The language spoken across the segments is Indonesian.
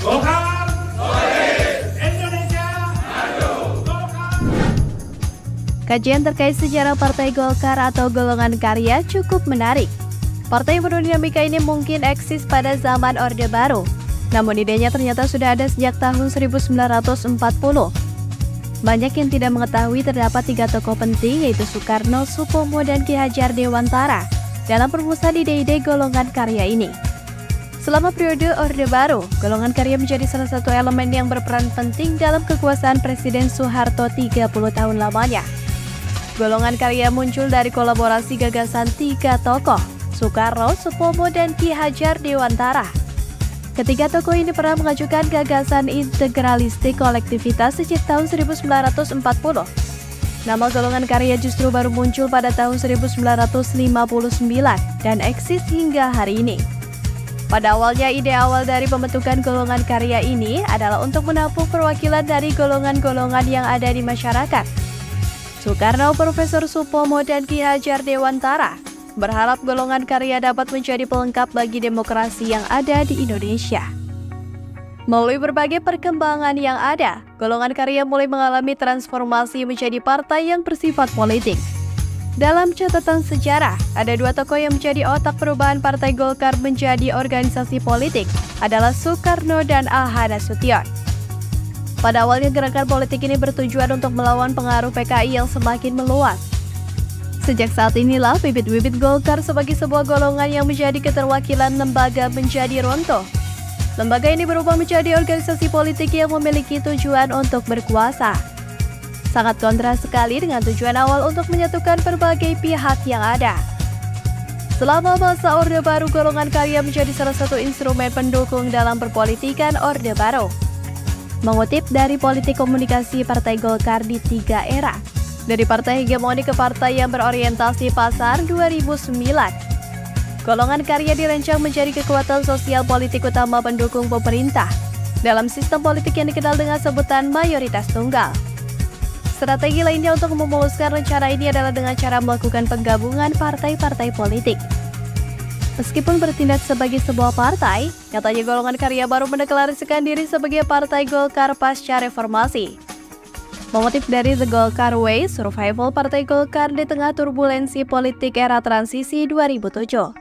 Golkar, Indonesia, Golkar. Kajian terkait sejarah Partai Golkar atau golongan karya cukup menarik. Partai yang penuh dinamika ini mungkin eksis pada zaman Orde Baru, namun idenya ternyata sudah ada sejak tahun 1940. Banyak yang tidak mengetahui terdapat 3 tokoh penting, yaitu Soekarno, Supomo, dan Ki Hajar Dewantara dalam perumusan ide-ide golongan karya ini. Selama periode Orde Baru, golongan karya menjadi salah satu elemen yang berperan penting dalam kekuasaan Presiden Soeharto 30 tahun lamanya. Golongan karya muncul dari kolaborasi gagasan 3 tokoh, Soekarno, Supomo, dan Ki Hajar Dewantara. Ketiga tokoh ini pernah mengajukan gagasan integralistik kolektivitas sejak tahun 1940. Nama golongan karya justru baru muncul pada tahun 1959 dan eksis hingga hari ini. Pada awalnya, ide awal dari pembentukan golongan karya ini adalah untuk menampung perwakilan dari golongan-golongan yang ada di masyarakat. Soekarno, Profesor Supomo, dan Ki Hajar Dewantara berharap golongan karya dapat menjadi pelengkap bagi demokrasi yang ada di Indonesia. Melalui berbagai perkembangan yang ada, golongan karya mulai mengalami transformasi menjadi partai yang bersifat politik. Dalam catatan sejarah, ada 2 tokoh yang menjadi otak perubahan Partai Golkar menjadi organisasi politik, adalah Soekarno dan A.H. Nasution. Pada awalnya gerakan politik ini bertujuan untuk melawan pengaruh PKI yang semakin meluas. Sejak saat inilah bibit-bibit Golkar sebagai sebuah golongan yang menjadi keterwakilan lembaga menjadi runtuh. Lembaga ini berubah menjadi organisasi politik yang memiliki tujuan untuk berkuasa. Sangat kontras sekali dengan tujuan awal untuk menyatukan berbagai pihak yang ada. Selama masa Orde Baru, golongan karya menjadi salah satu instrumen pendukung dalam perpolitikan Orde Baru. Mengutip dari politik komunikasi Partai Golkar di 3 era, dari partai hegemoni ke partai yang berorientasi pasar 2009. Golongan karya dirancang menjadi kekuatan sosial politik utama pendukung pemerintah dalam sistem politik yang dikenal dengan sebutan mayoritas tunggal. Strategi lainnya untuk memuluskan rencana ini adalah dengan cara melakukan penggabungan partai-partai politik. Meskipun bertindak sebagai sebuah partai, katanya golongan karya baru mendeklarasikan diri sebagai Partai Golkar pasca reformasi. Mengutip dari The Golkar Way, survival Partai Golkar di tengah turbulensi politik era transisi 2007.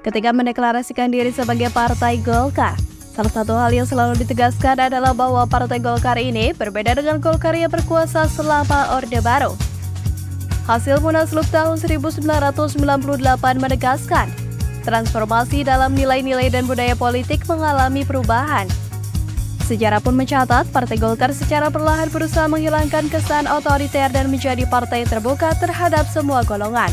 Ketika mendeklarasikan diri sebagai Partai Golkar, salah satu hal yang selalu ditegaskan adalah bahwa Partai Golkar ini berbeda dengan Golkar yang berkuasa selama Orde Baru. Hasil Munaslup tahun 1998 menegaskan, transformasi dalam nilai-nilai dan budaya politik mengalami perubahan. Sejarah pun mencatat, Partai Golkar secara perlahan berusaha menghilangkan kesan otoriter dan menjadi partai terbuka terhadap semua golongan.